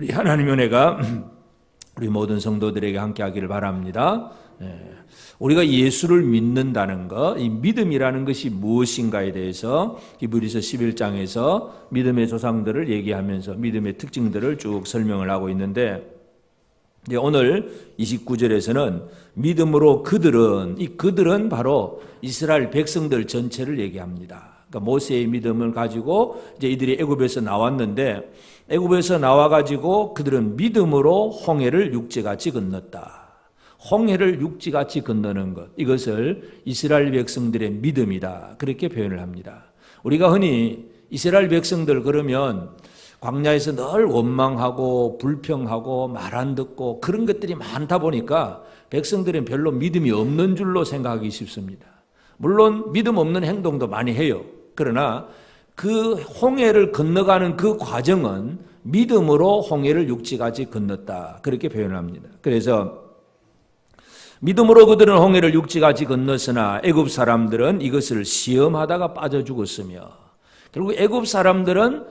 우리 하나님의 은혜가 우리 모든 성도들에게 함께하기를 바랍니다. 우리가 예수를 믿는다는 것, 이 믿음이라는 것이 무엇인가에 대해서 히브리서 11장에서 믿음의 조상들을 얘기하면서 믿음의 특징들을 쭉 설명을 하고 있는데, 오늘 29절에서는 믿음으로 그들은 바로 이스라엘 백성들 전체를 얘기합니다. 그러니까 모세의 믿음을 가지고 이제 이들이 애굽에서 나왔는데, 애굽에서 나와가지고 그들은 믿음으로 홍해를 육지같이 건넜다. 홍해를 육지같이 건너는 것, 이것을 이스라엘 백성들의 믿음이다, 그렇게 표현을 합니다. 우리가 흔히 이스라엘 백성들 그러면 광야에서 늘 원망하고 불평하고 말 안 듣고 그런 것들이 많다 보니까 백성들은 별로 믿음이 없는 줄로 생각하기 쉽습니다. 물론 믿음 없는 행동도 많이 해요. 그러나 그 홍해를 건너가는 그 과정은 믿음으로 홍해를 육지같이 건넜다, 그렇게 표현합니다. 그래서 믿음으로 그들은 홍해를 육지같이 건넜으나 애굽 사람들은 이것을 시험하다가 빠져 죽었으며, 결국 애굽 사람들은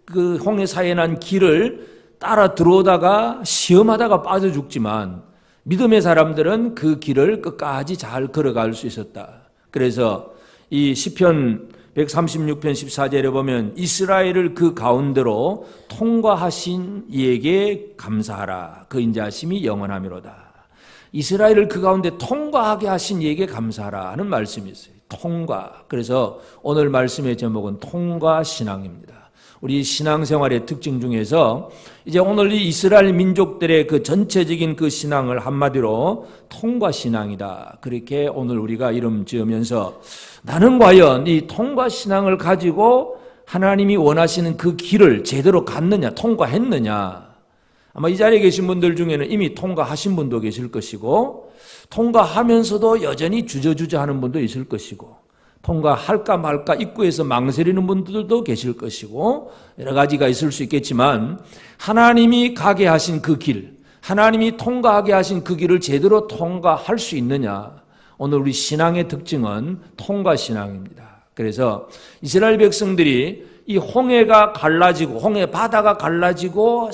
그 홍해 사이에 난 길을 따라 들어오다가 시험하다가 빠져 죽지만 믿음의 사람들은 그 길을 끝까지 잘 걸어갈 수 있었다. 그래서 이 시편 136편 14절에 보면 이스라엘을 그 가운데로 통과하신 이에게 감사하라. 그 인자하심이 영원하미로다. 이스라엘을 그 가운데 통과하게 하신 이에게 감사하라 하는 말씀이 있어요. 통과. 그래서 오늘 말씀의 제목은 통과신앙입니다. 우리 신앙생활의 특징 중에서 이제 오늘 이 이스라엘 민족들의 그 전체적인 그 신앙을 한마디로 통과신앙이다, 그렇게 오늘 우리가 이름 지으면서 나는 과연 이 통과신앙을 가지고 하나님이 원하시는 그 길을 제대로 갔느냐, 통과했느냐. 아마 이 자리에 계신 분들 중에는 이미 통과하신 분도 계실 것이고, 통과하면서도 여전히 주저주저 하는 분도 있을 것이고, 통과할까 말까 입구에서 망설이는 분들도 계실 것이고, 여러 가지가 있을 수 있겠지만 하나님이 가게 하신 그 길, 하나님이 통과하게 하신 그 길을 제대로 통과할 수 있느냐. 오늘 우리 신앙의 특징은 통과신앙입니다. 그래서 이스라엘 백성들이 이 홍해가 갈라지고, 홍해 바다가 갈라지고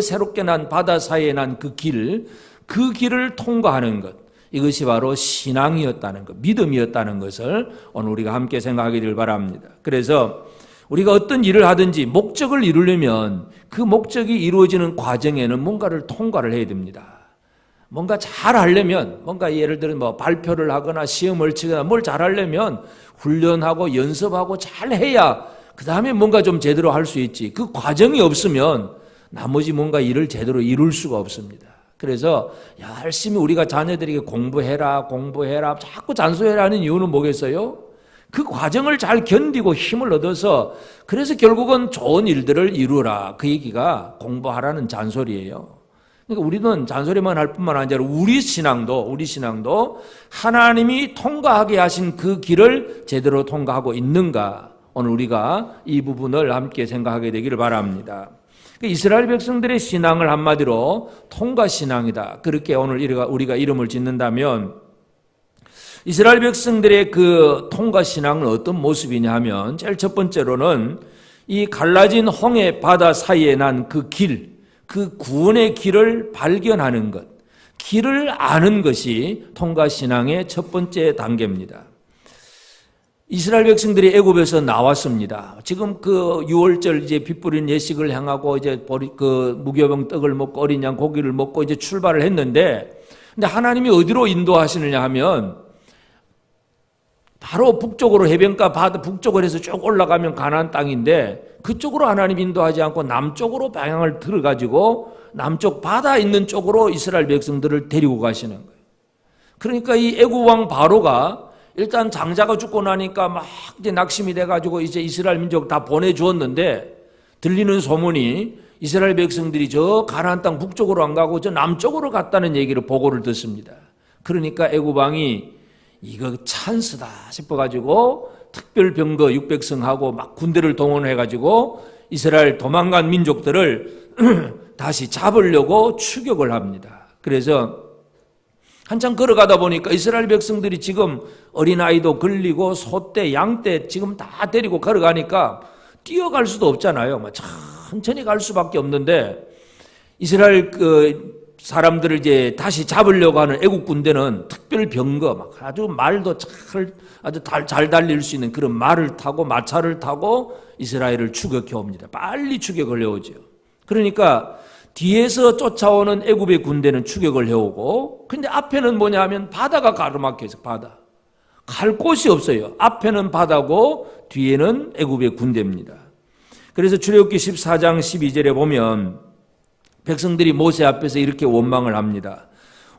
새롭게 난 바다 사이에 난 그 길을 통과하는 것, 이것이 바로 신앙이었다는 것, 믿음이었다는 것을 오늘 우리가 함께 생각하게 될 바랍니다. 그래서 우리가 어떤 일을 하든지 목적을 이루려면 그 목적이 이루어지는 과정에는 뭔가를 통과를 해야 됩니다. 뭔가 잘 하려면, 뭔가 예를 들어 뭐 발표를 하거나 시험을 치거나 뭘 잘 하려면 훈련하고 연습하고 잘 해야 그 다음에 뭔가 좀 제대로 할 수 있지. 그 과정이 없으면 나머지 뭔가 일을 제대로 이룰 수가 없습니다. 그래서 열심히 우리가 자녀들에게 공부해라 자꾸 잔소리해라 하는 이유는 뭐겠어요? 그 과정을 잘 견디고 힘을 얻어서, 그래서 결국은 좋은 일들을 이루라, 그 얘기가 공부하라는 잔소리예요. 그러니까 우리는 잔소리만 할 뿐만 아니라 우리 신앙도 하나님이 통과하게 하신 그 길을 제대로 통과하고 있는가, 오늘 우리가 이 부분을 함께 생각하게 되기를 바랍니다. 이스라엘 백성들의 신앙을 한마디로 통과신앙이다, 그렇게 오늘 우리가 이름을 짓는다면, 이스라엘 백성들의 그 통과신앙은 어떤 모습이냐 하면, 제일 첫 번째로는 이 갈라진 홍해 바다 사이에 난 그 길, 그 구원의 길을 발견하는 것, 길을 아는 것이 통과신앙의 첫 번째 단계입니다. 이스라엘 백성들이 애굽에서 나왔습니다. 지금 그 6월절 이제 빛 뿌린 예식을 향하고 이제 그 무교병 떡을 먹고 어린 양 고기를 먹고 이제 출발을 했는데, 근데 하나님이 어디로 인도하시느냐 하면 바로 북쪽으로, 해변가 바다 북쪽으로 해서 쭉 올라가면 가나안 땅인데, 그쪽으로 하나님 인도하지 않고 남쪽으로 방향을 들어가지고 남쪽 바다 있는 쪽으로 이스라엘 백성들을 데리고 가시는 거예요. 그러니까 이 애굽 왕 바로가 일단 장자가 죽고 나니까 막 이제 낙심이 돼가지고 이제 이스라엘 민족 다 보내주었는데, 들리는 소문이 이스라엘 백성들이 저 가나안 땅 북쪽으로 안 가고 저 남쪽으로 갔다는 얘기를 보고를 듣습니다. 그러니까 애굽 왕이 이거 찬스다 싶어가지고 특별 병거 600성하고 막 군대를 동원해가지고 이스라엘 도망간 민족들을 다시 잡으려고 추격을 합니다. 그래서 한참 걸어가다 보니까 이스라엘 백성들이 지금 어린아이도 걸리고 소떼, 양떼 지금 다 데리고 걸어가니까 뛰어갈 수도 없잖아요. 막 천천히 갈 수밖에 없는데 이스라엘 사람들을 이제 다시 잡으려고 하는 애국 군대는 특별 병거, 막 아주 말도 아주 잘 달릴 수 있는 그런 말을 타고 마차를 타고 이스라엘을 추격해 옵니다. 빨리 추격을 해오죠. 그러니까 뒤에서 쫓아오는 애굽의 군대는 추격을 해오고, 근데 앞에는 뭐냐 하면 바다가 가로막혀 있어요. 바다. 갈 곳이 없어요. 앞에는 바다고 뒤에는 애굽의 군대입니다. 그래서 출애굽기 14장 12절에 보면 백성들이 모세 앞에서 이렇게 원망을 합니다.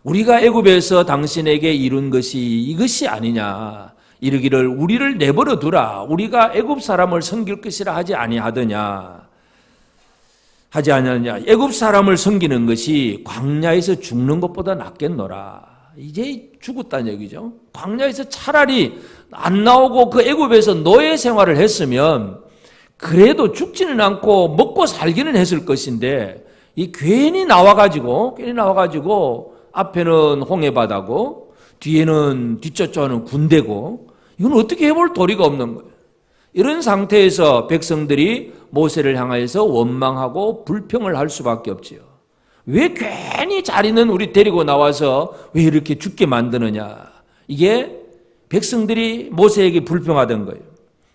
우리가 애굽에서 당신에게 이룬 것이 이것이 아니냐. 이르기를 우리를 내버려 두라. 우리가 애굽 사람을 섬길 것이라 하지 아니하느냐. 애굽 사람을 섬기는 것이 광야에서 죽는 것보다 낫겠노라. 이제 죽었다는 얘기죠. 광야에서 차라리 안 나오고 그 애굽에서 노예 생활을 했으면 그래도 죽지는 않고 먹고 살기는 했을 것인데, 이 괜히 나와가지고 앞에는 홍해바다고 뒤에는 뒤쫓아오는 군대고, 이건 어떻게 해볼 도리가 없는 거예요. 이런 상태에서 백성들이 모세를 향하여서 원망하고 불평을 할 수밖에 없지요. 왜 괜히 잘 있는 우리 데리고 나와서 왜 이렇게 죽게 만드느냐. 이게 백성들이 모세에게 불평하던 거예요.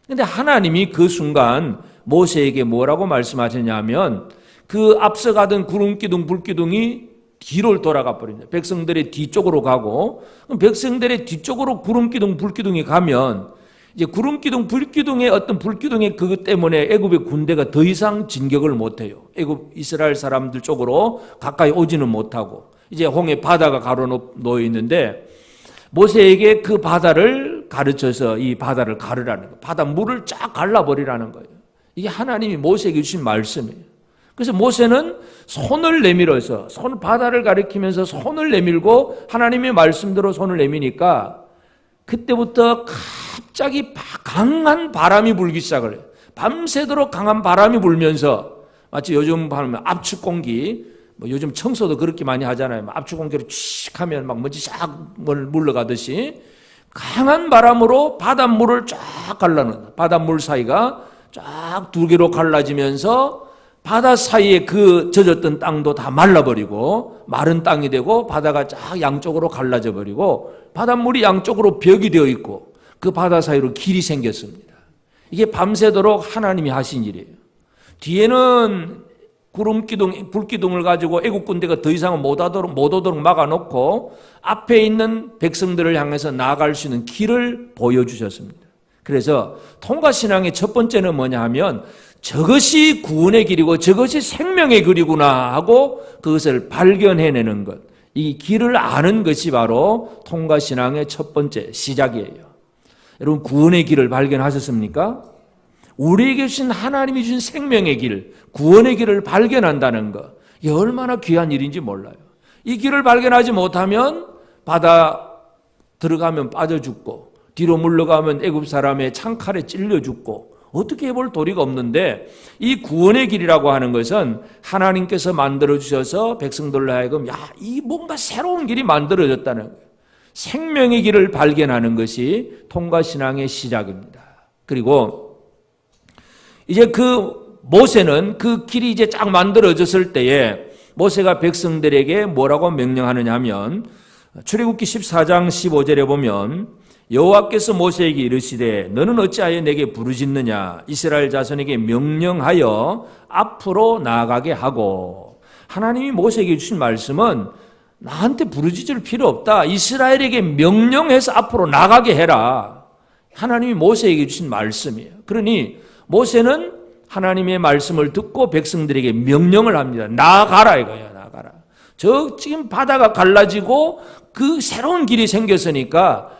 그런데 하나님이 그 순간 모세에게 뭐라고 말씀하셨냐면, 그 앞서가던 구름기둥 불기둥이 뒤로 돌아가 버립니다. 백성들의 뒤쪽으로 가고, 백성들의 뒤쪽으로 구름기둥 불기둥이 가면 이제 구름기둥 불기둥의 어떤 불기둥의 그것 때문에 애굽의 군대가 더 이상 진격을 못해요. 애굽 이스라엘 사람들 쪽으로 가까이 오지는 못하고, 이제 홍해 바다가 가로놓여 있는데 모세에게 그 바다를 가르쳐서 이 바다를 가르라는 거예요. 바다 물을 쫙 갈라버리라는 거예요. 이게 하나님이 모세에게 주신 말씀이에요. 그래서 모세는 손을 내밀어서 바다를 가리키면서 손을 내밀고 하나님의 말씀대로 손을 내미니까 그때부터 갑자기 강한 바람이 불기 시작을 해요. 밤새도록 강한 바람이 불면서 마치 요즘 하면 압축 공기, 요즘 청소도 그렇게 많이 하잖아요. 압축 공기로 칙 하면 막 먼지 쫙 물러가듯이 강한 바람으로 바닷물을 쫙 갈라놓는, 바닷물 사이가 쫙 두 개로 갈라지면서 바다 사이에 그 젖었던 땅도 다 말라버리고 마른 땅이 되고 바다가 쫙 양쪽으로 갈라져 버리고 바닷물이 양쪽으로 벽이 되어 있고 그 바다 사이로 길이 생겼습니다. 이게 밤새도록 하나님이 하신 일이에요. 뒤에는 구름기둥, 불기둥을 가지고 애국 군대가 더 이상은 못 오도록 막아놓고 앞에 있는 백성들을 향해서 나아갈 수 있는 길을 보여주셨습니다. 그래서 통과신앙의 첫 번째는 뭐냐 하면 저것이 구원의 길이고 저것이 생명의 길이구나 하고 그것을 발견해내는 것, 이 길을 아는 것이 바로 통과신앙의 첫 번째 시작이에요. 여러분, 구원의 길을 발견하셨습니까? 우리에게 주신 하나님이 주신 생명의 길, 구원의 길을 발견한다는 것, 이게 얼마나 귀한 일인지 몰라요. 이 길을 발견하지 못하면 바다 들어가면 빠져 죽고 뒤로 물러가면 애굽 사람의 창칼에 찔려 죽고 어떻게 해볼 도리가 없는데, 이 구원의 길이라고 하는 것은 하나님께서 만들어주셔서 백성들로 하여금 이 뭔가 새로운 길이 만들어졌다는 거예요. 생명의 길을 발견하는 것이 통과신앙의 시작입니다. 그리고 이제 그 모세는 그 길이 이제 쫙 만들어졌을 때에 모세가 백성들에게 뭐라고 명령하느냐 하면 출애굽기 14장 15절에 보면 여호와께서 모세에게 이르시되 너는 어찌하여 내게 부르짖느냐, 이스라엘 자손에게 명령하여 앞으로 나아가게 하고. 하나님이 모세에게 주신 말씀은 나한테 부르짖을 필요 없다, 이스라엘에게 명령해서 앞으로 나가게 해라. 하나님이 모세에게 주신 말씀이에요. 그러니 모세는 하나님의 말씀을 듣고 백성들에게 명령을 합니다. 나아가라 이거예요. 나아가라. 지금 바다가 갈라지고 그 새로운 길이 생겼으니까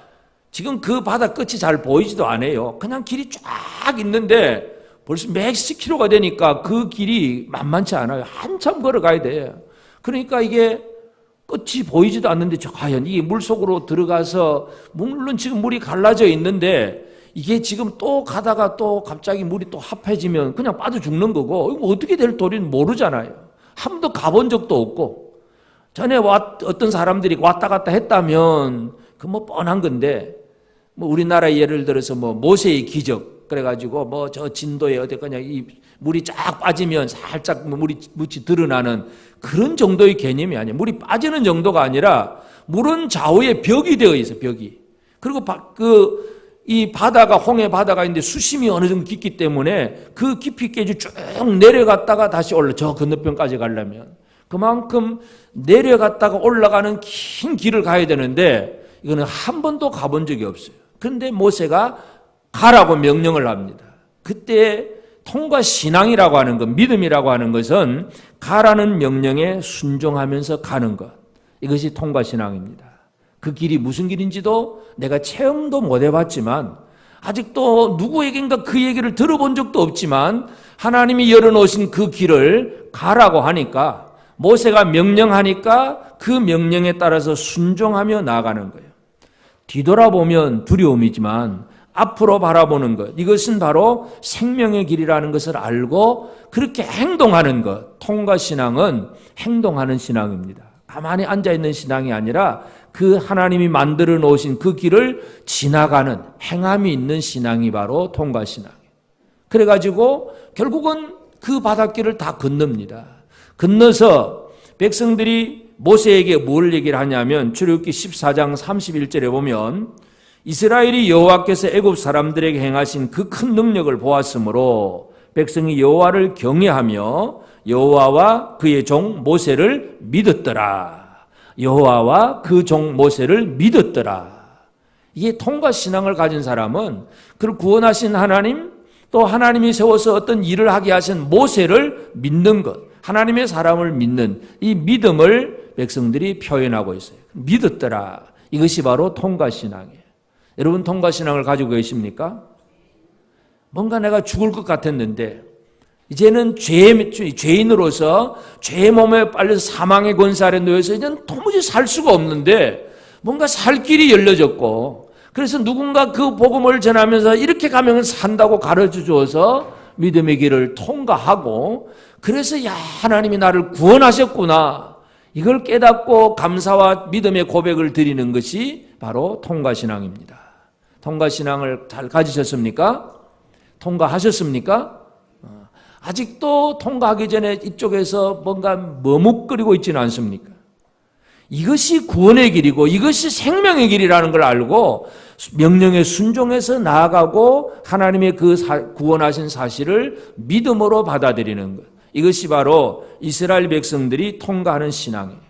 지금 그 바다 끝이 잘 보이지도 않아요. 그냥 길이 쫙 있는데 벌써 몇십 킬로가 되니까 그 길이 만만치 않아요. 한참 걸어가야 돼요. 그러니까 이게 끝이 보이지도 않는데 과연 이게 물속으로 들어가서, 물론 지금 물이 갈라져 있는데 이게 지금 또 가다가 또 갑자기 물이 또 합해지면 그냥 빠져 죽는 거고, 이거 어떻게 될 도리는 모르잖아요. 한 번도 가본 적도 없고, 전에 어떤 사람들이 왔다 갔다 했다면 그 뭐 뻔한 건데, 우리나라 예를 들어서 모세의 기적 그래가지고 뭐 저 진도에 어디 그냥 이 물이 쫙 빠지면 살짝 물이 드러나는 그런 정도의 개념이 아니에요. 물이 빠지는 정도가 아니라 물은 좌우에 벽이 되어 있어요. 벽이. 그리고 이 바다가 홍해 바다가 있는데 수심이 어느 정도 깊기 때문에 그 깊이까지 쭉 내려갔다가 다시 저 건너편까지 가려면 그만큼 내려갔다가 올라가는 긴 길을 가야 되는데 이거는 한 번도 가본 적이 없어요. 그런데 모세가 가라고 명령을 합니다. 그때 통과 신앙이라고 하는 것, 믿음이라고 하는 것은 가라는 명령에 순종하면서 가는 것. 이것이 통과 신앙입니다. 그 길이 무슨 길인지도 내가 체험도 못 해봤지만 아직도 누구에겐가 그 얘기를 들어본 적도 없지만 하나님이 열어놓으신 그 길을 가라고 하니까 모세가 명령하니까 그 명령에 따라서 순종하며 나아가는 거예요. 뒤돌아보면 두려움이지만 앞으로 바라보는 것, 이것은 바로 생명의 길이라는 것을 알고 그렇게 행동하는 것. 통과 신앙은 행동하는 신앙입니다. 가만히 앉아있는 신앙이 아니라 그 하나님이 만들어 놓으신 그 길을 지나가는 행함이 있는 신앙이 바로 통과 신앙이에요. 그래가지고 결국은 그 바닷길을 다 건넙니다. 건너서 백성들이 모세에게 뭘 얘기를 하냐면 출애굽기 14장 31절에 보면 이스라엘이 여호와께서 애굽 사람들에게 행하신 그 큰 능력을 보았으므로 백성이 여호와를 경외하며 여호와와 그의 종 모세를 믿었더라. 여호와와 그 종 모세를 믿었더라. 이게 통과 신앙을 가진 사람은 그를 구원하신 하나님 또 하나님이 세워서 어떤 일을 하게 하신 모세를 믿는 것, 하나님의 사람을 믿는 이 믿음을 백성들이 표현하고 있어요. 믿었더라. 이것이 바로 통과 신앙이에요. 여러분 통과 신앙을 가지고 계십니까? 뭔가 내가 죽을 것 같았는데 이제는 죄인으로서 죄의 몸에 빨려서 사망의 권세 아래 놓여서 이제는 도무지 살 수가 없는데 뭔가 살 길이 열려졌고 그래서 누군가 그 복음을 전하면서 이렇게 가면 산다고 가르쳐 주어서 믿음의 길을 통과하고 그래서 야 하나님이 나를 구원하셨구나 이걸 깨닫고 감사와 믿음의 고백을 드리는 것이 바로 통과신앙입니다. 통과신앙을 잘 가지셨습니까? 통과하셨습니까? 아직도 통과하기 전에 이쪽에서 뭔가 머뭇거리고 있지는 않습니까? 이것이 구원의 길이고 이것이 생명의 길이라는 걸 알고 명령에 순종해서 나아가고 하나님의 그 구원하신 사실을 믿음으로 받아들이는 것. 이것이 바로 이스라엘 백성들이 통과하는 신앙이에요.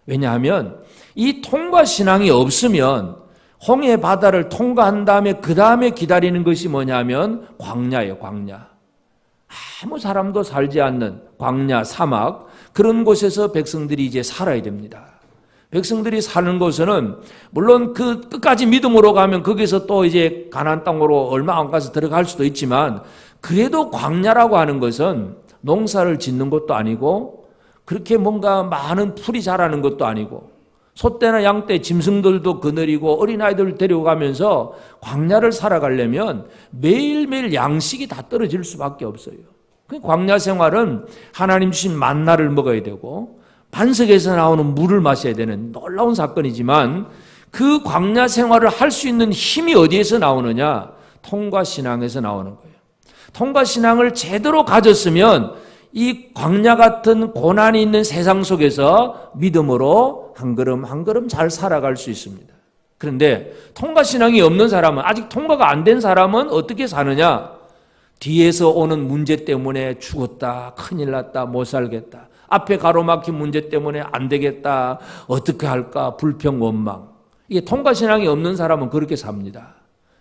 왜냐하면 이 통과 신앙이 없으면 홍해 바다를 통과한 다음에 그 다음에 기다리는 것이 뭐냐면 광야예요. 광야. 아무 사람도 살지 않는 광야, 사막 그런 곳에서 백성들이 이제 살아야 됩니다. 백성들이 사는 곳은 물론 그 끝까지 믿음으로 가면 거기서 또 이제 가나안 땅으로 얼마 안 가서 들어갈 수도 있지만 그래도 광야라고 하는 것은 농사를 짓는 것도 아니고 그렇게 뭔가 많은 풀이 자라는 것도 아니고 소떼나 양떼, 짐승들도 거느리고 어린아이들 데려가면서 광야를 살아가려면 매일매일 양식이 다 떨어질 수밖에 없어요. 그 광야 생활은 하나님 주신 만나를 먹어야 되고 반석에서 나오는 물을 마셔야 되는 놀라운 사건이지만 그 광야 생활을 할 수 있는 힘이 어디에서 나오느냐? 통과 신앙에서 나오는 거예요. 통과 신앙을 제대로 가졌으면 이 광야 같은 고난이 있는 세상 속에서 믿음으로 한 걸음 한 걸음 잘 살아갈 수 있습니다. 그런데 통과 신앙이 없는 사람은 아직 통과가 안 된 사람은 어떻게 사느냐? 뒤에서 오는 문제 때문에 죽었다, 큰일 났다, 못 살겠다. 앞에 가로막힌 문제 때문에 안 되겠다, 어떻게 할까, 불평, 원망. 이게 통과 신앙이 없는 사람은 그렇게 삽니다.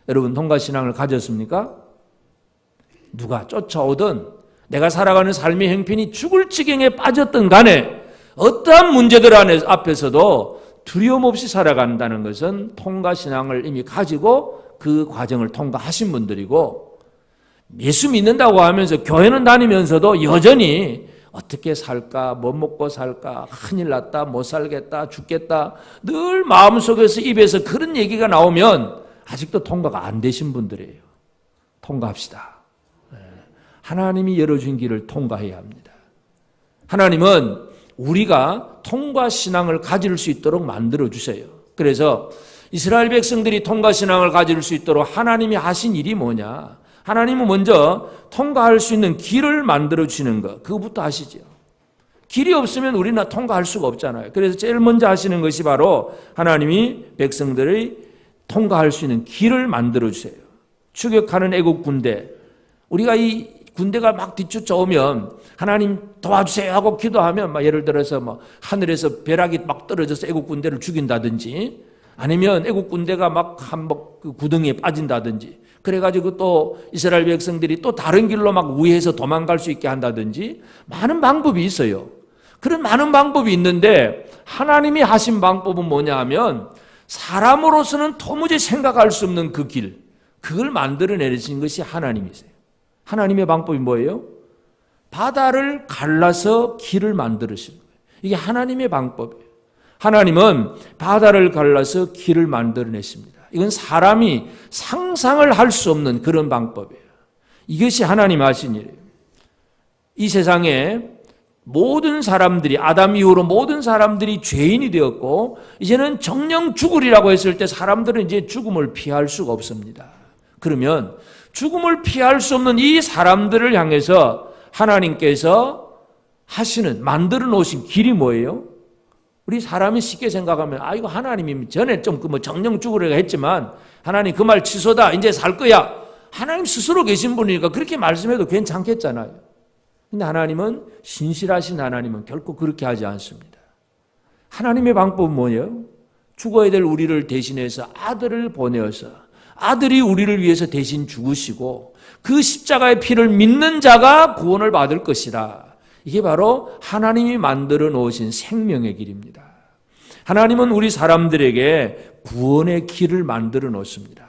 여러분 통과 신앙을 가졌습니까? 누가 쫓아오든 내가 살아가는 삶의 형편이 죽을 지경에 빠졌든 간에 어떠한 문제들 앞에서도 두려움 없이 살아간다는 것은 통과 신앙을 이미 가지고 그 과정을 통과하신 분들이고 예수 믿는다고 하면서 교회는 다니면서도 여전히 어떻게 살까, 뭐 먹고 살까, 큰일 났다, 못 살겠다, 죽겠다 늘 마음속에서 입에서 그런 얘기가 나오면 아직도 통과가 안 되신 분들이에요. 통과합시다. 하나님이 열어준 길을 통과해야 합니다. 하나님은 우리가 통과 신앙을 가질 수 있도록 만들어 주세요. 그래서 이스라엘 백성들이 통과 신앙을 가질 수 있도록 하나님이 하신 일이 뭐냐? 하나님은 먼저 통과할 수 있는 길을 만들어 주시는 것, 그거부터 하시죠. 길이 없으면 우리는 통과할 수가 없잖아요. 그래서 제일 먼저 하시는 것이 바로 하나님이 백성들의 통과할 수 있는 길을 만들어 주세요. 추격하는 애국 군대, 우리가 이 군대가 막 뒤쫓아오면 하나님 도와주세요 하고 기도하면 막 예를 들어서 뭐 하늘에서 벼락이 막 떨어져서 애국 군대를 죽인다든지, 아니면 애국 군대가 막 한복 그 구덩이에 빠진다든지, 그래가지고 또 이스라엘 백성들이 또 다른 길로 막 우회해서 도망갈 수 있게 한다든지, 많은 방법이 있어요. 그런 많은 방법이 있는데 하나님이 하신 방법은 뭐냐 하면 사람으로서는 도무지 생각할 수 없는 그 길, 그걸 만들어내신 것이 하나님이세요. 하나님의 방법이 뭐예요? 바다를 갈라서 길을 만들으시는 거예요. 이게 하나님의 방법이에요. 하나님은 바다를 갈라서 길을 만들어냈습니다. 이건 사람이 상상을 할 수 없는 그런 방법이에요. 이것이 하나님 하신 일이에요. 이 세상에 모든 사람들이, 아담 이후로 모든 사람들이 죄인이 되었고 이제는 정령 죽으리라고 했을 때 사람들은 이제 죽음을 피할 수가 없습니다. 그러면 죽음을 피할 수 없는 이 사람들을 향해서 하나님께서 하시는, 만들어 놓으신 길이 뭐예요? 우리 사람이 쉽게 생각하면 이거 하나님이 전에 좀 뭐 정령 죽으려고 했지만 하나님 그 말 취소다, 이제 살 거야. 하나님 스스로 계신 분이니까 그렇게 말씀해도 괜찮겠잖아요. 근데 하나님은, 신실하신 하나님은 결코 그렇게 하지 않습니다. 하나님의 방법은 뭐예요? 죽어야 될 우리를 대신해서 아들을 보내어서 아들이 우리를 위해서 대신 죽으시고 그 십자가의 피를 믿는 자가 구원을 받을 것이다. 이게 바로 하나님이 만들어 놓으신 생명의 길입니다. 하나님은 우리 사람들에게 구원의 길을 만들어 놓습니다.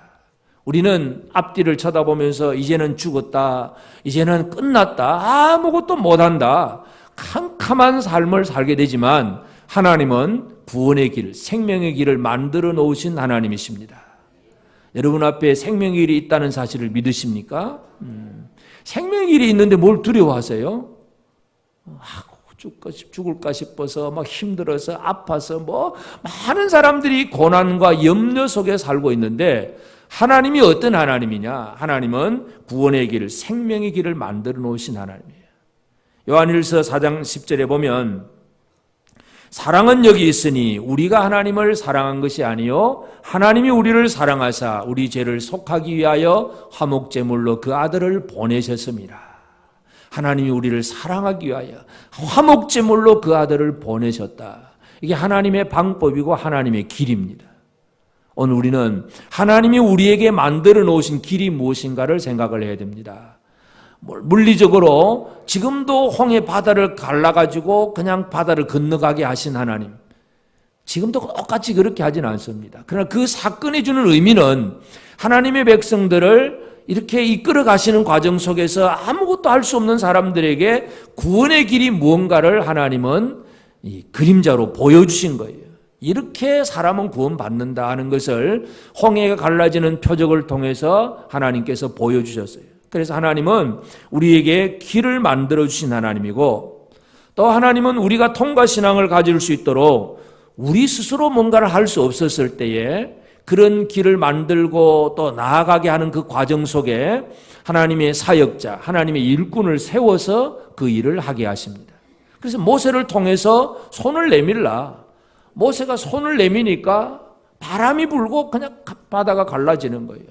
우리는 앞뒤를 쳐다보면서 이제는 죽었다, 이제는 끝났다, 아무것도 못한다, 캄캄한 삶을 살게 되지만 하나님은 구원의 길, 생명의 길을 만들어 놓으신 하나님이십니다. 여러분 앞에 생명의 길이 있다는 사실을 믿으십니까? 생명의 길이 있는데 뭘 두려워하세요? 죽을까 싶어서 막 힘들어서 아파서 뭐 많은 사람들이 고난과 염려 속에 살고 있는데 하나님이 어떤 하나님이냐? 하나님은 구원의 길, 생명의 길을 만들어 놓으신 하나님이에요. 요한일서 4장 10절에 보면 사랑은 여기 있으니 우리가 하나님을 사랑한 것이 아니요 하나님이 우리를 사랑하사 우리 죄를 속하기 위하여 화목제물로 그 아들을 보내셨습니다. 하나님이 우리를 사랑하기 위하여 화목제물로 그 아들을 보내셨다. 이게 하나님의 방법이고 하나님의 길입니다. 오늘 우리는 하나님이 우리에게 만들어 놓으신 길이 무엇인가를 생각을 해야 됩니다. 물리적으로 지금도 홍해 바다를 갈라가지고 그냥 바다를 건너가게 하신 하나님, 지금도 똑같이 그렇게 하지는 않습니다. 그러나 그 사건이 주는 의미는 하나님의 백성들을 이렇게 이끌어 가시는 과정 속에서 아무것도 할 수 없는 사람들에게 구원의 길이 무언가를 하나님은 이 그림자로 보여주신 거예요. 이렇게 사람은 구원받는다 하는 것을 홍해가 갈라지는 표적을 통해서 하나님께서 보여주셨어요. 그래서 하나님은 우리에게 길을 만들어주신 하나님이고, 또 하나님은 우리가 통과신앙을 가질 수 있도록 우리 스스로 뭔가를 할 수 없었을 때에 그런 길을 만들고 또 나아가게 하는 그 과정 속에 하나님의 사역자, 하나님의 일꾼을 세워서 그 일을 하게 하십니다. 그래서 모세를 통해서 손을 내밀라. 모세가 손을 내미니까 바람이 불고 그냥 바다가 갈라지는 거예요.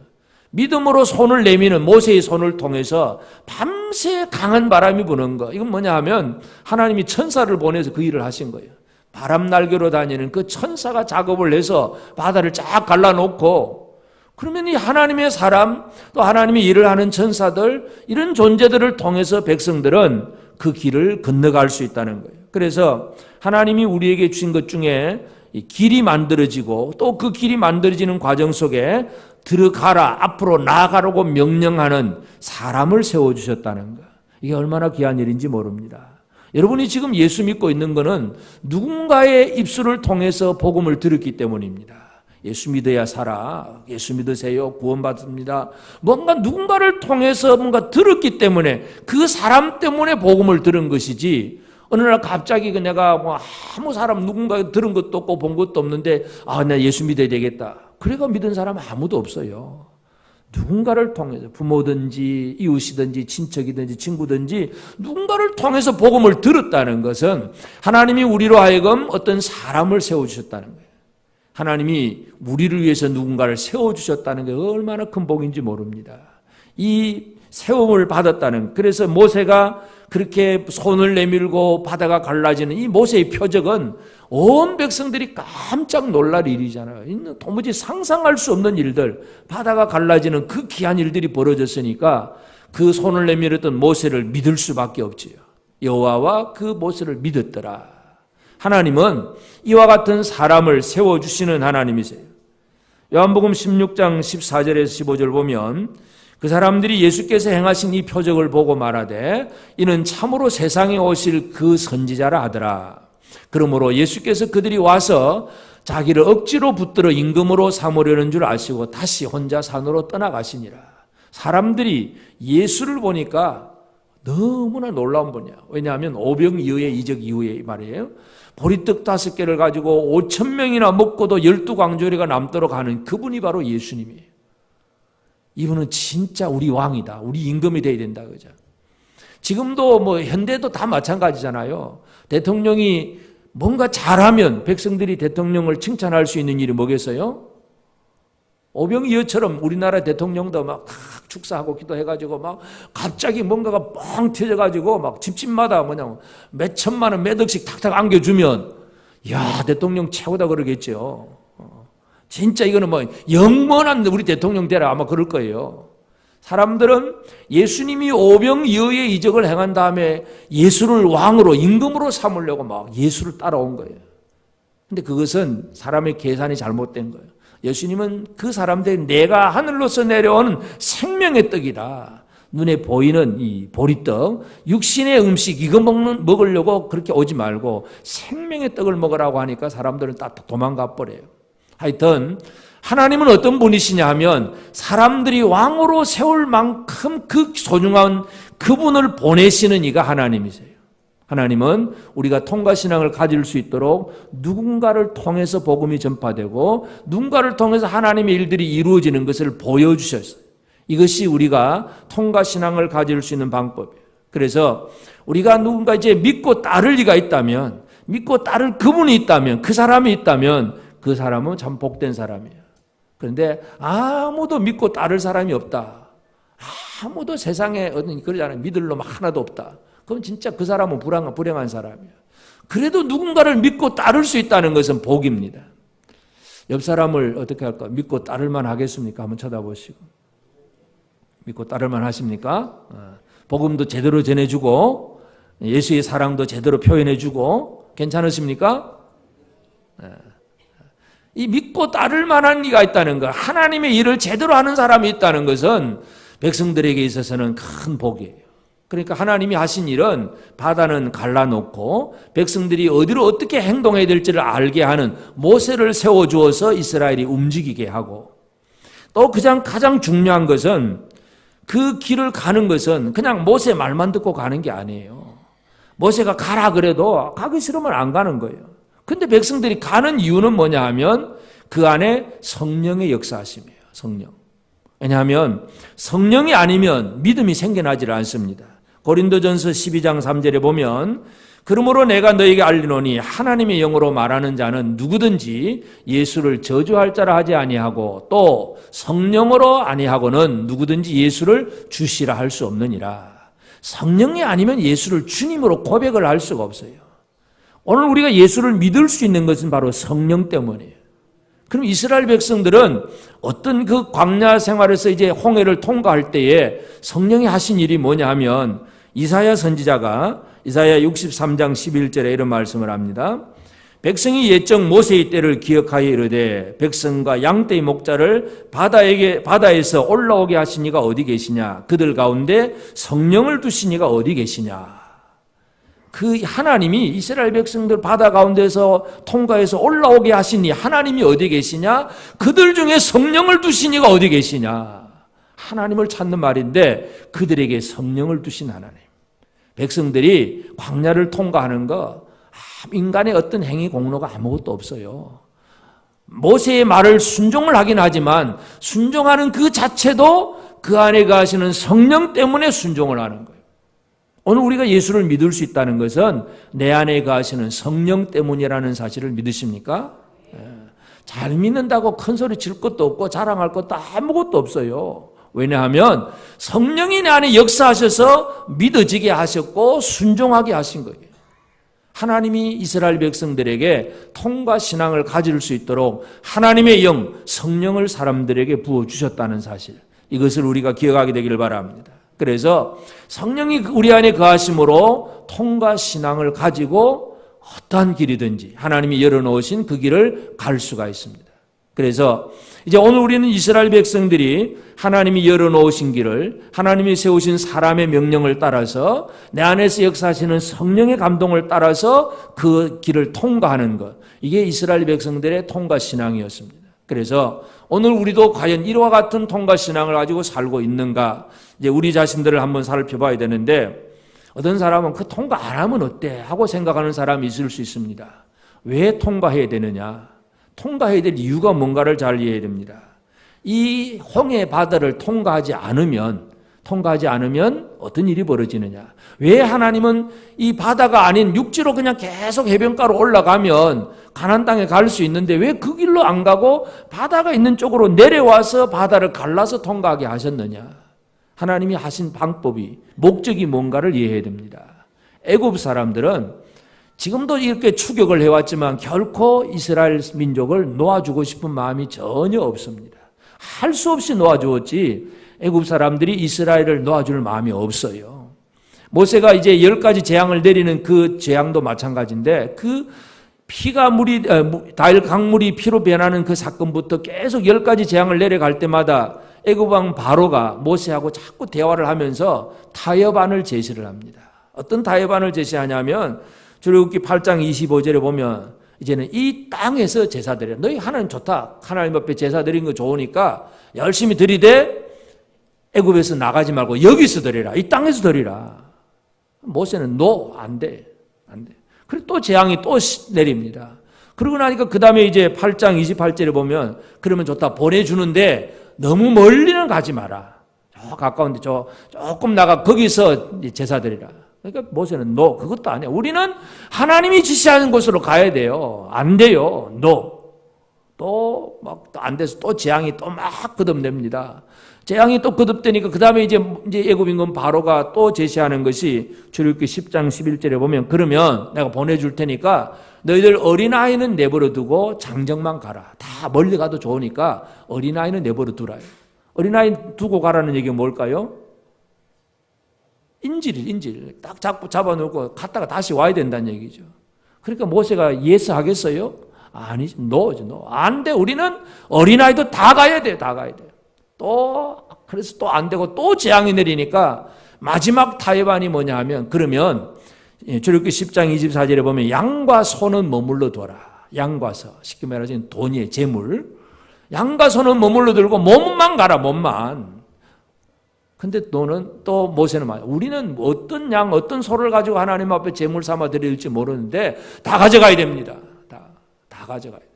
믿음으로 손을 내미는 모세의 손을 통해서 밤새 강한 바람이 부는 거. 이건 뭐냐 하면 하나님이 천사를 보내서 그 일을 하신 거예요. 바람 날개로 다니는 그 천사가 작업을 해서 바다를 쫙 갈라놓고, 그러면 이 하나님의 사람, 또 하나님의 일을 하는 천사들, 이런 존재들을 통해서 백성들은 그 길을 건너갈 수 있다는 거예요. 그래서 하나님이 우리에게 주신 것 중에 이 길이 만들어지고 또 그 길이 만들어지는 과정 속에 들어가라, 앞으로 나아가라고 명령하는 사람을 세워주셨다는 거. 이게 얼마나 귀한 일인지 모릅니다. 여러분이 지금 예수 믿고 있는 것은 누군가의 입술을 통해서 복음을 들었기 때문입니다. 예수 믿어야 살아, 예수 믿으세요, 구원받습니다. 뭔가 누군가를 통해서 뭔가 들었기 때문에, 그 사람 때문에 복음을 들은 것이지, 어느 날 갑자기 내가 뭐 아무 사람 누군가 들은 것도 없고 본 것도 없는데 나 예수 믿어야 되겠다, 그래가 믿은 사람 아무도 없어요. 누군가를 통해서 부모든지 이웃이든지 친척이든지 친구든지 누군가를 통해서 복음을 들었다는 것은 하나님이 우리로 하여금 어떤 사람을 세워주셨다는 거예요. 하나님이 우리를 위해서 누군가를 세워주셨다는 게 얼마나 큰 복인지 모릅니다. 이 세움을 받았다는, 그래서 모세가 그렇게 손을 내밀고 바다가 갈라지는 이 모세의 표적은 온 백성들이 깜짝 놀랄 일이잖아요. 도무지 상상할 수 없는 일들, 바다가 갈라지는 그 귀한 일들이 벌어졌으니까 그 손을 내밀었던 모세를 믿을 수밖에 없지요. 여호와와 그 모세를 믿었더라. 하나님은 이와 같은 사람을 세워주시는 하나님이세요. 요한복음 16장 14절에서 15절 보면 그 사람들이 예수께서 행하신 이 표적을 보고 말하되 이는 참으로 세상에 오실 그 선지자라 하더라. 그러므로 예수께서 그들이 와서 자기를 억지로 붙들어 임금으로 삼으려는 줄 아시고 다시 혼자 산으로 떠나가시니라. 사람들이 예수를 보니까 너무나 놀라운 분이야. 왜냐하면 오병이어의 이적 이후에 말이에요. 보리떡 5개를 가지고 5,000명이나 먹고도 12광주리가 남도록 하는 그분이 바로 예수님이에요. 이분은 진짜 우리 왕이다. 우리 임금이 돼야 된다. 그죠? 지금도 뭐 현대도 다 마찬가지잖아요. 대통령이 뭔가 잘하면 백성들이 대통령을 칭찬할 수 있는 일이 뭐겠어요? 오병이어처럼 우리나라 대통령도 막 축사하고 기도해가지고 막 갑자기 뭔가가 뻥 튀어가지고 막 집집마다 뭐냐 몇 천만 원 몇 억씩 탁탁 안겨주면 야 대통령 최고다 그러겠죠. 진짜 이거는 뭐 영원한 우리 대통령 되라 아마 그럴 거예요. 사람들은 예수님이 오병이어의 이적을 행한 다음에 예수를 왕으로 임금으로 삼으려고 막 예수를 따라온 거예요. 근데 그것은 사람의 계산이 잘못된 거예요. 예수님은 그 사람들이 내가 하늘로서 내려오는 생명의 떡이다. 눈에 보이는 이 보리떡, 육신의 음식 이거 먹으려고 그렇게 오지 말고 생명의 떡을 먹으라고 하니까 사람들은 다 도망가 버려요. 하여튼 하나님은 어떤 분이시냐 하면 사람들이 왕으로 세울 만큼 그 소중한 그분을 보내시는 이가 하나님이세요. 하나님은 우리가 통과신앙을 가질 수 있도록 누군가를 통해서 복음이 전파되고 누군가를 통해서 하나님의 일들이 이루어지는 것을 보여주셨어요. 이것이 우리가 통과신앙을 가질 수 있는 방법이에요. 그래서 우리가 누군가 이제 믿고 따를 리가 있다면, 믿고 따를 그분이 있다면, 그 사람이 있다면 그 사람은 참 복된 사람이에요. 그런데 아무도 믿고 따를 사람이 없다. 아무도 세상에 그러잖아요. 믿을 놈 하나도 없다. 그럼 진짜 그 사람은 불행한 사람이에요. 그래도 누군가를 믿고 따를 수 있다는 것은 복입니다. 옆 사람을 어떻게 할까? 믿고 따를만 하겠습니까? 한번 쳐다보시고. 믿고 따를만 하십니까? 복음도 제대로 전해주고 예수의 사랑도 제대로 표현해주고 괜찮으십니까? 이 믿고 따를 만한 이가 있다는 것, 하나님의 일을 제대로 하는 사람이 있다는 것은 백성들에게 있어서는 큰 복이에요. 그러니까 하나님이 하신 일은 바다는 갈라놓고 백성들이 어디로 어떻게 행동해야 될지를 알게 하는 모세를 세워주어서 이스라엘이 움직이게 하고, 또 가장 중요한 것은 그 길을 가는 것은 그냥 모세 말만 듣고 가는 게 아니에요. 모세가 가라 그래도 가기 싫으면 안 가는 거예요. 근데 백성들이 가는 이유는 뭐냐 하면 그 안에 성령의 역사하심이에요. 성령. 왜냐하면 성령이 아니면 믿음이 생겨나질 않습니다. 고린도전서 12장 3절에 보면 그러므로 내가 너에게 알리노니 하나님의 영으로 말하는 자는 누구든지 예수를 저주할 자라 하지 아니하고 또 성령으로 아니하고는 누구든지 예수를 주시라 할 수 없느니라. 성령이 아니면 예수를 주님으로 고백을 할 수가 없어요. 오늘 우리가 예수를 믿을 수 있는 것은 바로 성령 때문이에요. 그럼 이스라엘 백성들은 어떤 그 광야 생활에서 이제 홍해를 통과할 때에 성령이 하신 일이 뭐냐 하면 이사야 선지자가 이사야 63장 11절에 이런 말씀을 합니다. 백성이 옛적 모세의 때를 기억하여 이르되 백성과 양떼의 목자를 바다에서 올라오게 하신 이가 어디 계시냐? 그들 가운데 성령을 두신 이가 어디 계시냐? 그 하나님이 이스라엘 백성들 바다 가운데서 통과해서 올라오게 하시니 하나님이 어디 계시냐? 그들 중에 성령을 두신 이가 어디 계시냐? 하나님을 찾는 말인데 그들에게 성령을 두신 하나님. 백성들이 광야를 통과하는 거 인간의 어떤 행위 공로가 아무것도 없어요. 모세의 말을 순종을 하긴 하지만 순종하는 그 자체도 그 안에 거하시는 성령 때문에 순종을 하는 거예요. 오늘 우리가 예수를 믿을 수 있다는 것은 내 안에 거하시는 성령 때문이라는 사실을 믿으십니까? 잘 믿는다고 큰 소리 칠 것도 없고 자랑할 것도 아무것도 없어요. 왜냐하면 성령이 내 안에 역사하셔서 믿어지게 하셨고 순종하게 하신 거예요. 하나님이 이스라엘 백성들에게 통과 신앙을 가질 수 있도록 하나님의 영, 성령을 사람들에게 부어주셨다는 사실, 이것을 우리가 기억하게 되기를 바랍니다. 그래서 성령이 우리 안에 거하심으로 통과 신앙을 가지고 어떠한 길이든지 하나님이 열어놓으신 그 길을 갈 수가 있습니다. 그래서 이제 오늘 우리는 이스라엘 백성들이 하나님이 열어놓으신 길을, 하나님이 세우신 사람의 명령을 따라서 내 안에서 역사하시는 성령의 감동을 따라서 그 길을 통과하는 것, 이게 이스라엘 백성들의 통과 신앙이었습니다. 그래서 오늘 우리도 과연 이와 같은 통과 신앙을 가지고 살고 있는가, 이제 우리 자신들을 한번 살펴봐야 되는데, 어떤 사람은 그 통과 안 하면 어때 하고 생각하는 사람이 있을 수 있습니다. 왜 통과해야 되느냐? 통과해야 될 이유가 뭔가를 잘 이해해야 됩니다. 이 홍해 바다를 통과하지 않으면 어떤 일이 벌어지느냐? 왜 하나님은 이 바다가 아닌 육지로 그냥 계속 해변가로 올라가면 가나안 땅에 갈 수 있는데 왜 그 길로 안 가고 바다가 있는 쪽으로 내려와서 바다를 갈라서 통과하게 하셨느냐? 하나님이 하신 방법이, 목적이 뭔가를 이해해야 됩니다. 애굽 사람들은 지금도 이렇게 추격을 해왔지만 결코 이스라엘 민족을 놓아주고 싶은 마음이 전혀 없습니다. 할 수 없이 놓아주었지 애굽 사람들이 이스라엘을 놓아줄 마음이 없어요. 모세가 이제 10가지 재앙을 내리는 그 재앙도 마찬가지인데, 그 피가 다일 강물이 피로 변하는 그 사건부터 계속 10가지 재앙을 내려갈 때마다 애굽 왕 바로가 모세하고 자꾸 대화를 하면서 타협안을 제시를 합니다. 어떤 타협안을 제시하냐면 출애굽기 8장 25절에 보면 이제는 이 땅에서 제사 드려. 너희 하나님 좋다. 하나님 앞에 제사 드리는 거 좋으니까 열심히 드리되 애굽에서 나가지 말고 여기서 드리라. 이 땅에서 드리라. 모세는 안 돼. 그리고 또 재앙이 또 내립니다. 그러고 나니까 그 다음에 이제 8장 28절에 보면 그러면 좋다. 보내주는데 너무 멀리는 가지 마라. 저 가까운데 조금 나가 거기서 제사 드리라. 그러니까 모세는 그것도 안 해. 우리는 하나님이 지시하는 곳으로 가야 돼요. 안 돼요. 또 막 안 돼서 또 재앙이 또 막 거듭냅니다. 재앙이 또 거듭되니까 그 다음에 이제 애굽인군 바로가 또 제시하는 것이 출애굽기 10장 11절에 보면, 그러면 내가 보내줄 테니까 너희들 어린아이는 내버려 두고 장정만 가라. 다 멀리 가도 좋으니까 어린아이는 내버려 두라. 어린아이 두고 가라는 얘기가 뭘까요? 인질. 딱 잡아놓고 갔다가 다시 와야 된다는 얘기죠. 그러니까 모세가 예스 하겠어요? 아니지. 안 돼. 우리는 어린아이도 다 가야 돼. 그래서 또 안 되고 또 재앙이 내리니까 마지막 타협안이 뭐냐 하면, 그러면 출애굽기 10장 24절에 보면 양과 소는 머물러 둬라. 양과 소, 쉽게 말하자면 돈이에요. 재물. 양과 소는 머물러 들고 몸만 가라. 몸만. 근데 너는 또 모세는 말이야. 우리는 어떤 양, 어떤 소를 가지고 하나님 앞에 제물 삼아 드릴지 모르는데 다 가져가야 됩니다. 다 가져가야 돼.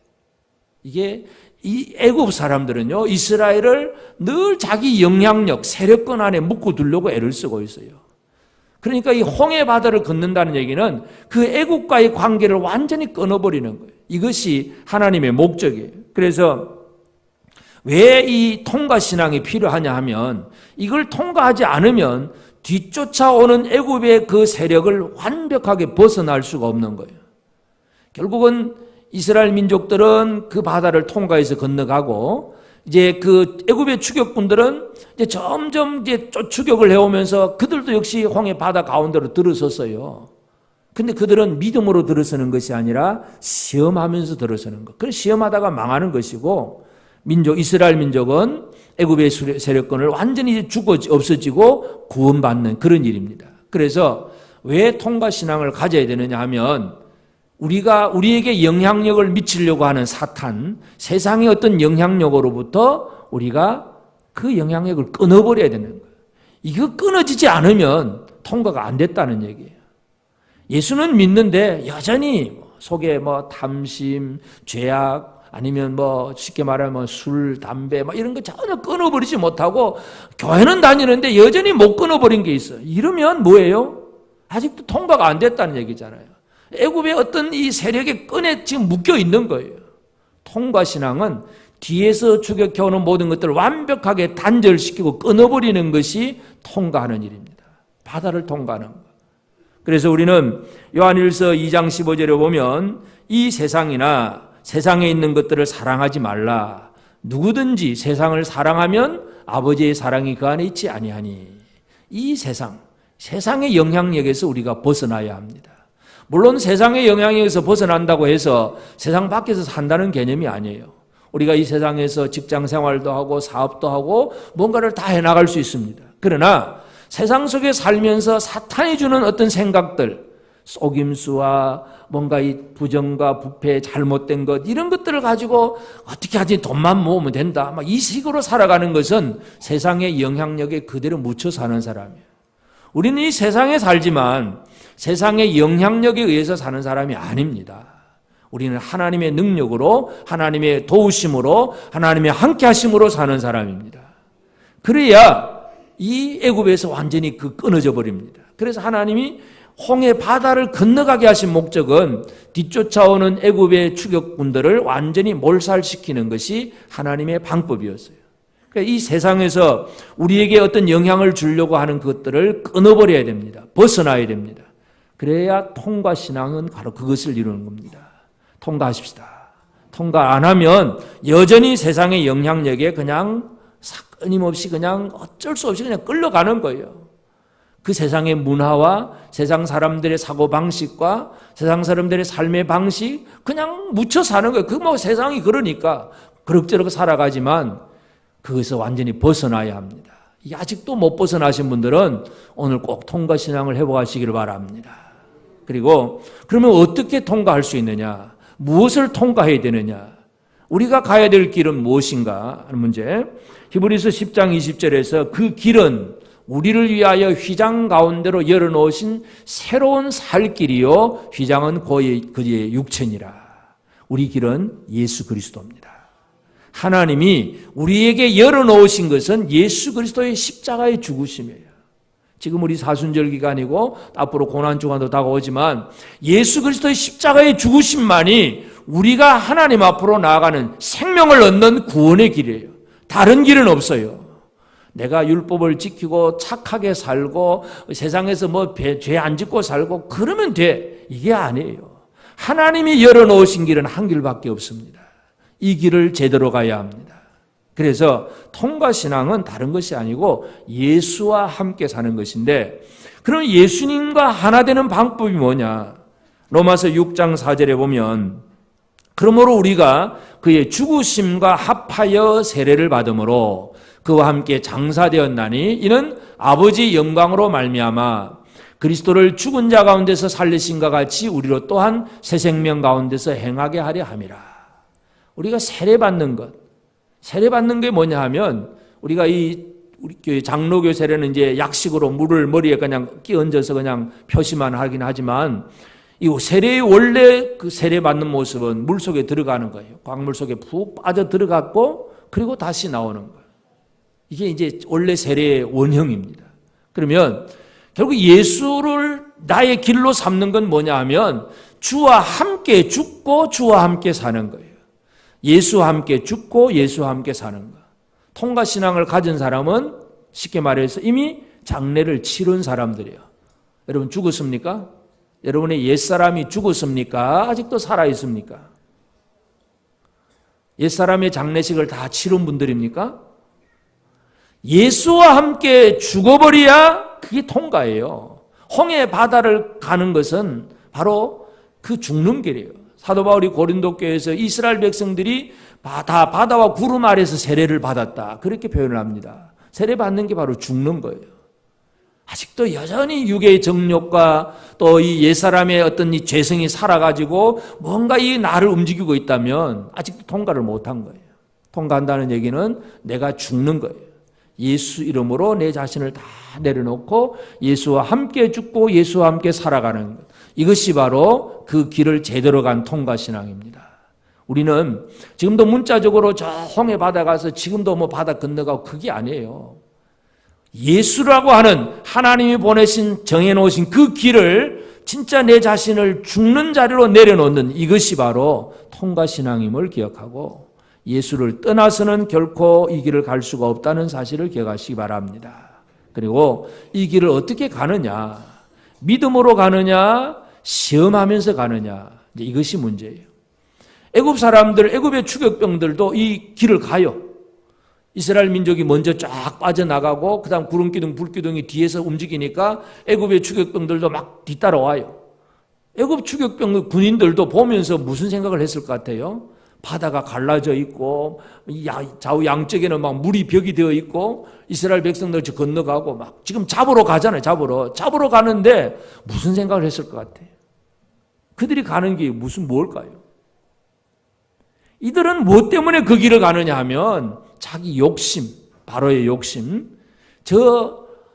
이게 이 애굽 사람들은요, 이스라엘을 늘 자기 영향력, 세력권 안에 묶어 두려고 애를 쓰고 있어요. 그러니까 이 홍해 바다를 걷는다는 얘기는 그 애국과의 관계를 완전히 끊어버리는 거예요. 이것이 하나님의 목적이에요. 그래서 왜 이 통과 신앙이 필요하냐 하면, 이걸 통과하지 않으면 뒤쫓아오는 애굽의 그 세력을 완벽하게 벗어날 수가 없는 거예요. 결국은 이스라엘 민족들은 그 바다를 통과해서 건너가고, 이제 그 애굽의 추격군들은 이제 점점 이제 추격을 해오면서 그들도 역시 홍해 바다 가운데로 들어섰어요. 근데 그들은 믿음으로 들어서는 것이 아니라 시험하면서 들어서는 것. 그래서 시험하다가 망하는 것이고, 이스라엘 민족은 애굽의 세력권을 완전히 없어지고 구원받는 그런 일입니다. 그래서 왜 통과 신앙을 가져야 되느냐 하면, 우리에게 영향력을 미치려고 하는 사탄, 세상의 어떤 영향력으로부터 우리가 그 영향력을 끊어버려야 되는 거예요. 이거 끊어지지 않으면 통과가 안 됐다는 얘기예요. 예수는 믿는데 여전히 속에 탐심, 죄악, 아니면 뭐 쉽게 말하면 술, 담배 막 이런 거 전혀 끊어버리지 못하고 교회는 다니는데 여전히 못 끊어버린 게 있어요. 이러면 뭐예요? 아직도 통과가 안 됐다는 얘기잖아요. 애굽의 어떤 이 세력의 끈에 지금 묶여 있는 거예요. 통과신앙은 뒤에서 추격해오는 모든 것들을 완벽하게 단절시키고 끊어버리는 것이 통과하는 일입니다. 바다를 통과하는 것. 그래서 우리는 요한일서 2장 15절에 보면 이 세상이나 세상에 있는 것들을 사랑하지 말라. 누구든지 세상을 사랑하면 아버지의 사랑이 그 안에 있지 아니하니. 이 세상의 영향력에서 우리가 벗어나야 합니다. 물론 세상의 영향력에서 벗어난다고 해서 세상 밖에서 산다는 개념이 아니에요. 우리가 이 세상에서 직장 생활도 하고 사업도 하고 뭔가를 다 해나갈 수 있습니다. 그러나 세상 속에 살면서 사탄이 주는 어떤 생각들, 속임수와 뭔가 이 부정과 부패, 잘못된 것 이런 것들을 가지고 어떻게 하지 돈만 모으면 된다. 막 이 식으로 살아가는 것은 세상의 영향력에 그대로 묻혀 사는 사람이에요. 우리는 이 세상에 살지만 세상의 영향력에 의해서 사는 사람이 아닙니다. 우리는 하나님의 능력으로, 하나님의 도우심으로, 하나님의 함께하심으로 사는 사람입니다. 그래야 이 애굽에서 완전히 끊어져 버립니다. 그래서 하나님이 홍해 바다를 건너가게 하신 목적은 뒤쫓아오는 애굽의 추격군들을 완전히 몰살시키는 것이 하나님의 방법이었어요. 그러니까 이 세상에서 우리에게 어떤 영향을 주려고 하는 것들을 끊어버려야 됩니다. 벗어나야 됩니다. 그래야 통과신앙은 바로 그것을 이루는 겁니다. 통과하십시다. 통과 안 하면 여전히 세상의 영향력에 그냥 끊임없이 그냥 어쩔 수 없이 그냥 끌려가는 거예요. 그 세상의 문화와 세상 사람들의 사고방식과 세상 사람들의 삶의 방식 그냥 묻혀 사는 거예요. 그 뭐 세상이 그러니까 그럭저럭 살아가지만 그것에서 완전히 벗어나야 합니다. 아직도 못 벗어나신 분들은 오늘 꼭 통과신앙을 회복하시기를 바랍니다. 그리고 그러면 어떻게 통과할 수 있느냐? 무엇을 통과해야 되느냐? 우리가 가야 될 길은 무엇인가 하는 문제. 히브리서 10장 20절에서 그 길은 우리를 위하여 휘장 가운데로 열어놓으신 새로운 살 길이요 휘장은 그의 육체니라. 우리 길은 예수 그리스도입니다. 하나님이 우리에게 열어놓으신 것은 예수 그리스도의 십자가의 죽으심이에요. 지금 우리 사순절 기간이고 앞으로 고난주간도 다가오지만 예수 그리스도의 십자가의 죽으심만이 우리가 하나님 앞으로 나아가는 생명을 얻는 구원의 길이에요. 다른 길은 없어요. 내가 율법을 지키고 착하게 살고 세상에서 뭐 죄 안 짓고 살고 그러면 돼. 이게 아니에요. 하나님이 열어놓으신 길은 한 길밖에 없습니다. 이 길을 제대로 가야 합니다. 그래서 통과신앙은 다른 것이 아니고 예수와 함께 사는 것인데 그럼 예수님과 하나 되는 방법이 뭐냐? 로마서 6장 4절에 보면 그러므로 우리가 그의 죽으심과 합하여 세례를 받음으로 그와 함께 장사되었나니 이는 아버지 영광으로 말미암아 그리스도를 죽은 자 가운데서 살리신과 같이 우리로 또한 새 생명 가운데서 행하게 하려 함이라. 우리가 세례받는 것. 세례받는 게 뭐냐 하면 우리가 우리 장로교 세례는 이제 약식으로 물을 머리에 그냥 끼얹어서 그냥 표시만 하긴 하지만 이 세례의 원래 그 세례받는 모습은 물 속에 들어가는 거예요. 광물 속에 푹 빠져 들어갔고 그리고 다시 나오는 거예요. 이게 이제 원래 세례의 원형입니다. 그러면 결국 예수를 나의 길로 삼는 건 뭐냐 하면 주와 함께 죽고 주와 함께 사는 거예요. 예수와 함께 죽고 예수와 함께 사는 것. 통과신앙을 가진 사람은 쉽게 말해서 이미 장례를 치른 사람들이에요. 여러분 죽었습니까? 여러분의 옛사람이 죽었습니까? 아직도 살아있습니까? 옛사람의 장례식을 다 치른 분들입니까? 예수와 함께 죽어버려야 그게 통과예요. 홍해 바다를 가는 것은 바로 그 죽는 길이에요. 사도 바울이 고린도 교회에서 이스라엘 백성들이 바다와 구름 아래에서 세례를 받았다. 그렇게 표현을 합니다. 세례 받는 게 바로 죽는 거예요. 아직도 여전히 육의 정욕과 또 이 옛사람의 어떤 이 죄성이 살아가지고 뭔가 이 나를 움직이고 있다면 아직도 통과를 못한 거예요. 통과한다는 얘기는 내가 죽는 거예요. 예수 이름으로 내 자신을 다 내려놓고 예수와 함께 죽고 예수와 함께 살아가는 것. 이것이 바로 그 길을 제대로 간 통과신앙입니다. 우리는 지금도 문자적으로 저 홍해 바다 가서 지금도 뭐 바다 건너가고 그게 아니에요. 예수라고 하는 하나님이 보내신 정해놓으신 그 길을 진짜 내 자신을 죽는 자리로 내려놓는 이것이 바로 통과신앙임을 기억하고 예수를 떠나서는 결코 이 길을 갈 수가 없다는 사실을 기억하시기 바랍니다. 그리고 이 길을 어떻게 가느냐, 믿음으로 가느냐, 시험하면서 가느냐, 이것이 문제예요. 애굽 사람들, 애굽의 추격병들도 이 길을 가요. 이스라엘 민족이 먼저 쫙 빠져나가고 그다음 구름기둥, 불기둥이 뒤에서 움직이니까 애굽의 추격병들도 막 뒤따라와요. 애굽 추격병 군인들도 보면서 무슨 생각을 했을 것 같아요? 바다가 갈라져 있고 좌우 양쪽에는 막 물이 벽이 되어 있고 이스라엘 백성들 건너가고 막 지금 잡으러 가잖아요. 잡으러 가는데 무슨 생각을 했을 것 같아요? 그들이 가는 게 뭘까요? 이들은 무엇 때문에 그 길을 가느냐 하면 자기 욕심, 바로의 욕심,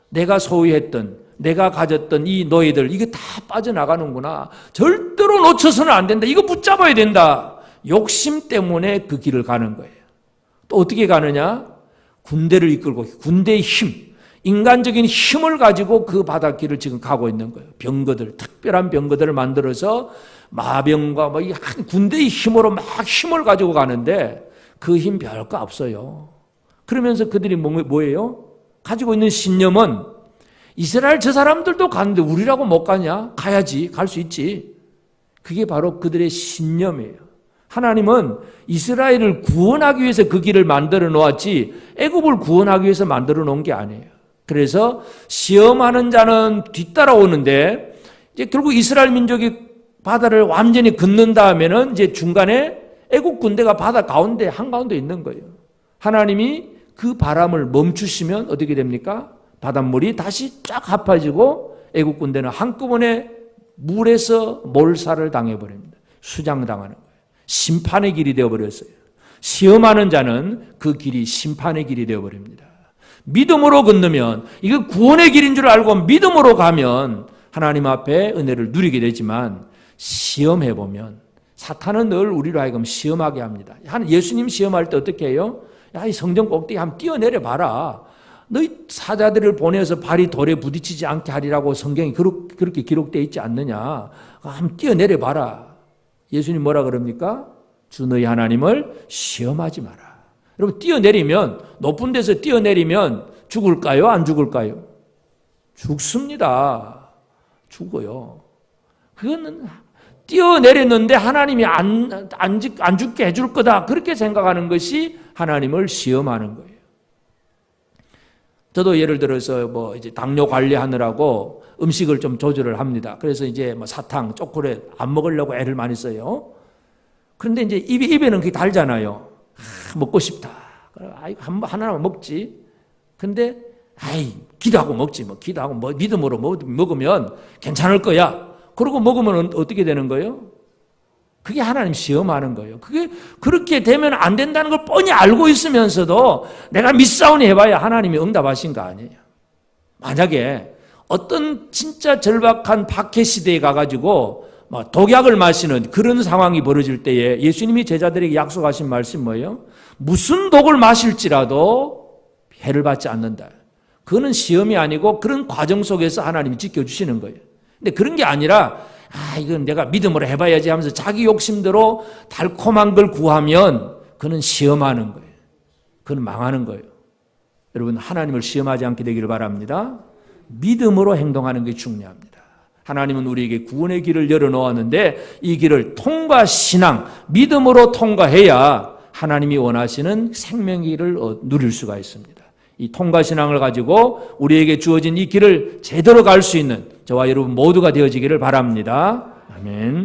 내가 소유했던, 내가 가졌던 이 노예들, 이게 다 빠져나가는구나. 절대로 놓쳐서는 안 된다. 이거 붙잡아야 된다. 욕심 때문에 그 길을 가는 거예요. 또 어떻게 가느냐? 군대를 이끌고, 군대의 힘, 인간적인 힘을 가지고 그 바닷길을 지금 가고 있는 거예요. 병거들, 특별한 병거들을 만들어서 마병과 한 군대의 힘으로 막 힘을 가지고 가는데 그 힘 별거 없어요. 그러면서 그들이 뭐예요? 가지고 있는 신념은 이스라엘 저 사람들도 가는데 우리라고 못 가냐? 가야지. 갈 수 있지. 그게 바로 그들의 신념이에요. 하나님은 이스라엘을 구원하기 위해서 그 길을 만들어 놓았지 애굽을 구원하기 위해서 만들어 놓은 게 아니에요. 그래서 시험하는 자는 뒤따라오는데 이제 결국 이스라엘 민족이 바다를 완전히 건넌 다음에는 이제 중간에 애국 군대가 바다 가운데 한가운데 있는 거예요. 하나님이 그 바람을 멈추시면 어떻게 됩니까? 바닷물이 다시 쫙 합해지고 애국 군대는 한꺼번에 물에서 몰살을 당해버립니다. 수장당하는 거예요. 심판의 길이 되어버렸어요. 시험하는 자는 그 길이 심판의 길이 되어버립니다. 믿음으로 건너면 이거 구원의 길인 줄 알고 믿음으로 가면 하나님 앞에 은혜를 누리게 되지만 시험해보면 사탄은 늘 우리로 하여금 시험하게 합니다. 예수님 시험할 때 어떻게 해요? 야, 이 성전 꼭대기 한번 뛰어내려 봐라. 너희 사자들을 보내서 발이 돌에 부딪히지 않게 하리라고 성경이 그렇게 기록되어 있지 않느냐. 한번 뛰어내려 봐라. 예수님 뭐라 그럽니까? 주 너희 하나님을 시험하지 마라. 여러분 뛰어내리면 높은 데서 뛰어내리면 죽을까요? 안 죽을까요? 죽습니다. 죽어요. 그거는 뛰어내렸는데 하나님이 안 죽게 해줄 거다. 그렇게 생각하는 것이 하나님을 시험하는 거예요. 저도 예를 들어서 이제 당뇨 관리하느라고 음식을 좀 조절을 합니다. 그래서 이제 사탕, 초콜릿 안 먹으려고 애를 많이 써요. 그런데 이제 입에는 그게 달잖아요. 먹고 싶다. 하나만 먹지. 근데 기도하고 먹지. 기도하고 믿음으로 먹으면 괜찮을 거야. 그러고 먹으면 어떻게 되는 거예요? 그게 하나님 시험하는 거예요. 그게 그렇게 되면 안 된다는 걸 뻔히 알고 있으면서도 내가 믿사오니 해봐야 하나님이 응답하신 거 아니에요. 만약에 어떤 진짜 절박한 박해 시대에 가가지고 독약을 마시는 그런 상황이 벌어질 때에 예수님이 제자들에게 약속하신 말씀이 뭐예요? 무슨 독을 마실지라도 해를 받지 않는다. 그거는 시험이 아니고 그런 과정 속에서 하나님이 지켜주시는 거예요. 근데 그런 게 아니라 이건 내가 믿음으로 해봐야지 하면서 자기 욕심대로 달콤한 걸 구하면 그는 시험하는 거예요. 그는 망하는 거예요. 여러분 하나님을 시험하지 않게 되기를 바랍니다. 믿음으로 행동하는 게 중요합니다. 하나님은 우리에게 구원의 길을 열어놓았는데 이 길을 통과신앙, 믿음으로 통과해야 하나님이 원하시는 생명의 길을 누릴 수가 있습니다. 이 통과신앙을 가지고 우리에게 주어진 이 길을 제대로 갈 수 있는 저와 여러분 모두가 되어지기를 바랍니다. 아멘.